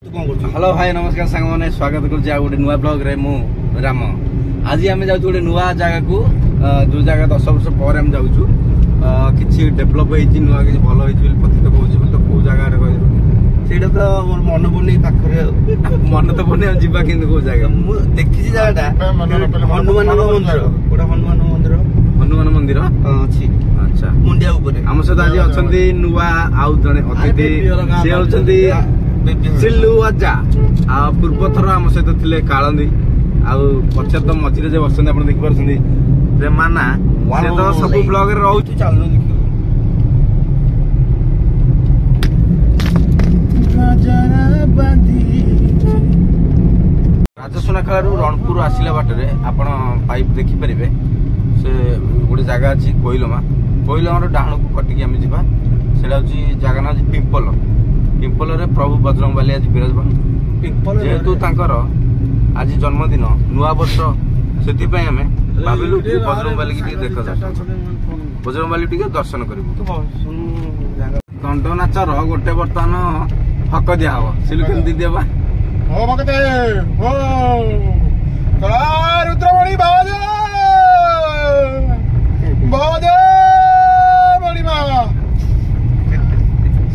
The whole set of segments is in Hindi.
हेलो भाई नमस्कार सांग मैंने स्वागत कर गोटे नुआ ब्लॉग रे मु राम आज आम जाऊँ गोटे नुआ जगह को जो जगह 10 वर्ष पर आम जाऊँ किसी डेभलप होती नुआ कि भल होती पतित कौन तो कौ जगह ସେଇଟା ତ ମୋର ମନେ ପଡୁନି ପାଖରେ ମନେ ତ ପଡୁନି ଯିବା କିନ୍ତୁ କୋଉ ଜାଗା ମୁଁ ଦେଖିଛି ଜାଗାଟା ହନୁମାନ ମନ୍ଦିର କୋଉଟା ହନୁମାନ ମନ୍ଦିର ଅଛି ଆଚ୍ଛା ମୁଣ୍ଡିଆ ଉପରେ ଆମ ସହିତ ଆଜି ଅଛନ୍ତି ନୂଆ ଆଉ ଜଣେ ଅତିଥି ସେ ହଉଛନ୍ତି ସିଲୁ ଅଜା ଆଉ ପୂର୍ବ ଥର ଆମ ସହିତ ଥିଲେ କାଳନ୍ଦୀ ଆଉ ପଛରେ ତ ମଝିରେ ଯେ ବସନ୍ତି ଆପଣ ଦେଖିପାରୁଛନ୍ତି ପ୍ରେମାନା ସେ ତ ସବୁ ବ୍ଲଗରେ ରହୁଛି ଚାଲୁ ଦେଖିବ राजसुनाखेलू रणपुर आसला बाटे आपण पाइप देखिपारे से गोटे जगह अच्छी कोइलमा डाण को कटिकी आम जा जगह ना पिंपल पिंपल प्रभु बजरंगबाली आज विराजमान जेहेतु आज जन्मदिन नुआ वर्ष से भाविलु बजरंगबाली की देख बजरंगबाली टी दर्शन करूँ दंड नाचर गोटे बर्तमान हक दिया हम सिलु केमती दिया हो भगते हो रुद्रमणि बाजे बाजे बड़ी मां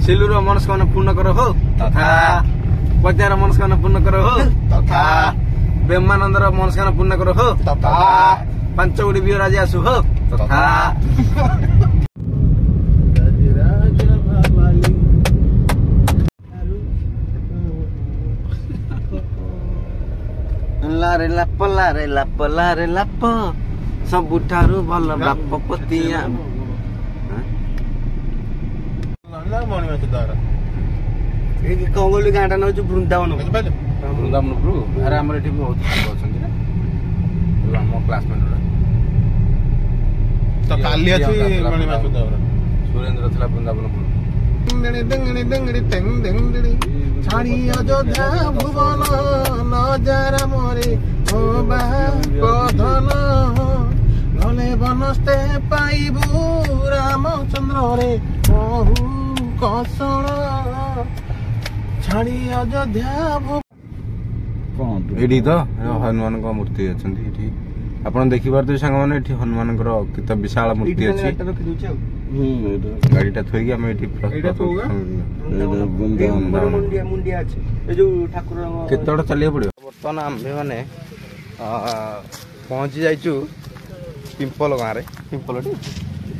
सिलुर मनस्कामना पूर्ण करो हो तथा पद्यार मनस्कामना पूर्ण करो हो तथा ब्रह्मानंदर मनस्कामना पूर्ण करो हो तथा पंचगुड़ी बियर आज आसु हो तथा लारे लाप लारे लाप लारे लाप सबुठारु भल बाप पतिया कंगोली गाँटा नौ वृंदावन वृंदावनपुर अरे आम ये बहुत साग अच्छा आम क्लासमेट सुरेन्द्र था वृंदावनपुर छाड़ी अयोध्या भुवन नजारा मोरे ओ बाधन भले बनस्ते पाइबू रामचंद्र रे बहु कौशल छाड़ी अयोध्या एठी तो हनुमान का मूर्ति अच्छा आप देखिपे सांग मैंने हनुमान केत विशाल मूर्ति अच्छी गाड़ीटा थोक केत चलिए पड़ो बर्तमान आम्भे मैंने पहुँची जाइचु पिंपल गाँव पिंपल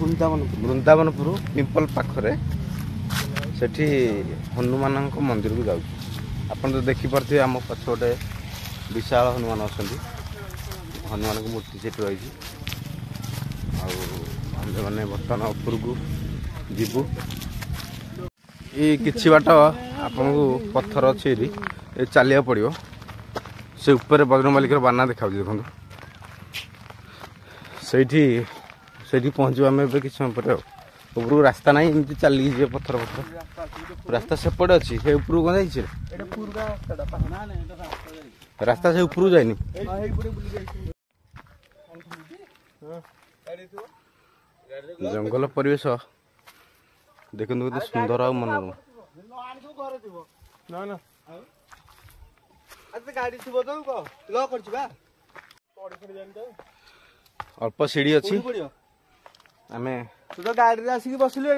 वृंदावनपुर पिंपल पाखरे सेठी हनुमान मंदिर को जाऊँ आप तो देखिपे आम पछ गोटे विशाल हनुमान अच्छा हनुमान की मूर्ति से रही मैंने बर्तमान उपर को जीवु ये किसी बाट आपन को पत्थर अच्छे चलिया पड़ो से ऊपर बजरंगबाली बाना देखा देखो से पहुँचू आम कि समय पर ऊपर रास्ता ना एमती चलिए जी पत्थर पत्थर रास्ता सेपटे अच्छी से ऊपर कौन जाइए रास्ता से ऊपर जाइनी जंगल परिवेश देखते केते सुंदर आ मनोरम अल्प सीढ़ी अच्छी आम तो गाड़ी आसिक बसलु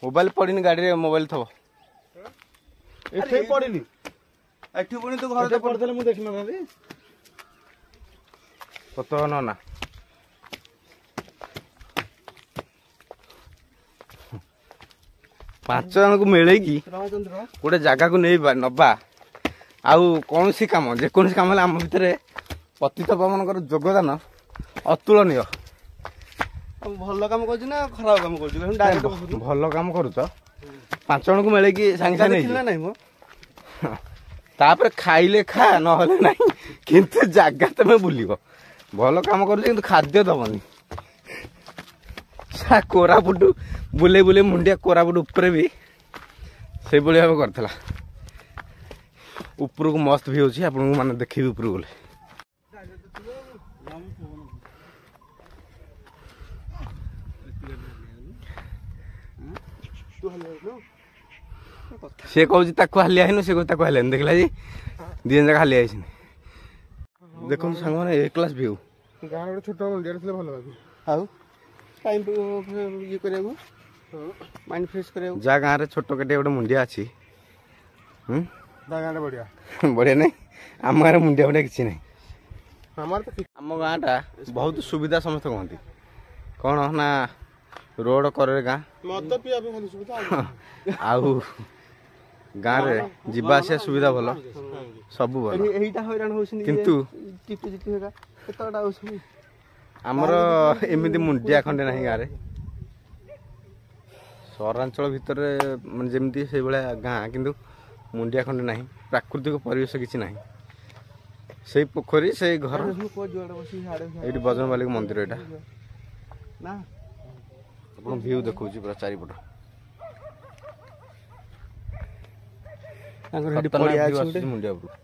मोबाइल पड़नी गाड़ी मोबाइल थो पड़नी पुणी तो घर पड़े मुझे देखना कत ना 5 जन को मिले गोटे जगह को नहीं नबा आउ कौन सी काम जेकोसी कम आम भितर पतित पावन योगदान अतुलनीय भल काम कर खराब काम कर भल काम कर 5 जन को मिले सांगे सांगे तापर खाइले खा ना किंतु जगह तुम बुल भल काम कर खाद्य दबनी कोरापुट बुले बुले मुंडिया कोरापुट उपर भी से भाव करता ऊपर को मस्त भी अच्छी आपको मैंने देखी ऊपर गले ସେ କହୁଛି ତାକୁ ହାଲିଆ ହେଇନୁ, ସେ କହୁଛି ତାକୁ ହାଲିଆନି। ଦେଖିଲା ଯେ ଦି ଜଣ ଯାକ ହାଲିଆ ହେଇଛନ୍ତି। ଦେଖନ୍ତୁ ସାଙ୍ଗମାନେ ଏ କ୍ଲାସ୍ ଭିଉ। ଗାଁରେ ଗୋଟେ ଛୋଟ ମନ୍ଦିର ଥିଲେ ଭଲ ଲାଗେ। ଆଉ ଟାଇମ୍ ଇଏ କରିବାକୁ, ମାଇଣ୍ଡ ଫ୍ରେଶ କରିବାକୁ। ଯାହା ଗାଁରେ ଛୋଟ କାଟିଆ ଗୋଟେ ମୁଣ୍ଡିଆ ଅଛି, ତା ଗାଁଟା ବଢ଼ିଆ। ବଢ଼ିଆ ନାହିଁ? ଆମ ଗାଁରେ ମୁଣ୍ଡିଆ ଫୁଣ୍ଡିଆ କିଛି ନାହିଁ। ଆମର ତ ଆମ ଗାଁଟା ବହୁତ ସୁବିଧା ସମସ୍ତେ କହନ୍ତି। କ'ଣ ନା ରୋଡ଼ କରରେ ଗାଁ, ମଦ ପିଇବା ପାଇଁ ଖାଲି ସୁବିଧା। ଆଉ ଗାଁରେ ଯିବା ଆସିବା ସୁବିଧା ଭଲ, ସବୁ ଭଲ। ଏଇଟା ହଇରାଣ ହଉଛନ୍ତି କିନ୍ତୁ ଚିପି ହେକା କେତେଟା ହଉଛନ୍ତି। ଆମର ଏମିତି ମୁଣ୍ଡିଆ ଖଣ୍ଡେ ନାହିଁ ଗାଁରେ। ସହରାଞ୍ଚଳ ଭିତରେ ମାନେ ଯେମିତି ସେଇଭଳିଆ ଗାଁ, କିନ୍ତୁ ମୁଣ୍ଡିଆ ଖଣ୍ଡେ ନାହିଁ। ପ୍ରାକୃତିକ ପରିବେଶ କିଛି ନାହିଁ। ସେଇ ପୋଖରୀ, ସେଇ ଘର, ଏଇଠି ବଜରଙ୍ଗବାଲିଙ୍କ ମନ୍ଦିର। ଏଇଟା ନା ଆପଣ ଭିଉ ଦେଖଉଛି ପୁରା ଚାରିପଟ। ତାଙ୍କର ଏଠି ପଡ଼ିଆ ଅଛି ଗୋଟେ। ମୁଣ୍ଡିଆ ଉପରୁ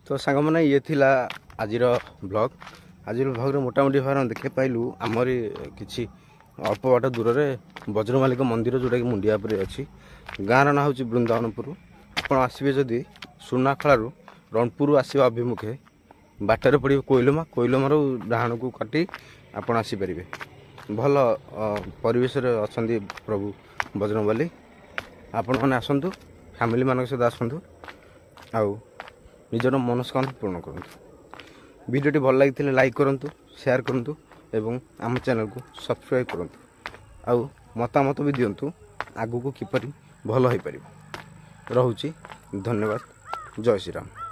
तो सांग मैंने ये थिला आजिर ब्लॉग। आजिर ब्लॉग मोटामोटी भाव देखे पाइलु आमरी किछि अल्प बाट दूर में बजरंगबाली मंदिर जोटा कि मुंडिया पर अच्छी। गाँव ना हूँ बृंदावनपुर। आप आसवे जदि सुनाखलू रणपुर आसवा अभिमुखे बाटर पड़े कोइलमा, कोइलमार डाहाण को काटी आपड़ आसीपर। भल परिवेश अच्छा प्रभु बजरंगबाली। आपण मैंने आसतु फैमिली मान सहित आसतु आउ निजर मनस्कामना पूर्ण करूँ। वीडियो भल लगी लाइक करूँ, शेयर करूँ एवं आम चैनल को सब्सक्राइब करूँ। आउ मतामत भी दिंतु आगू को किपरि भल हो पार। रहुची धन्यवाद। जय श्री राम।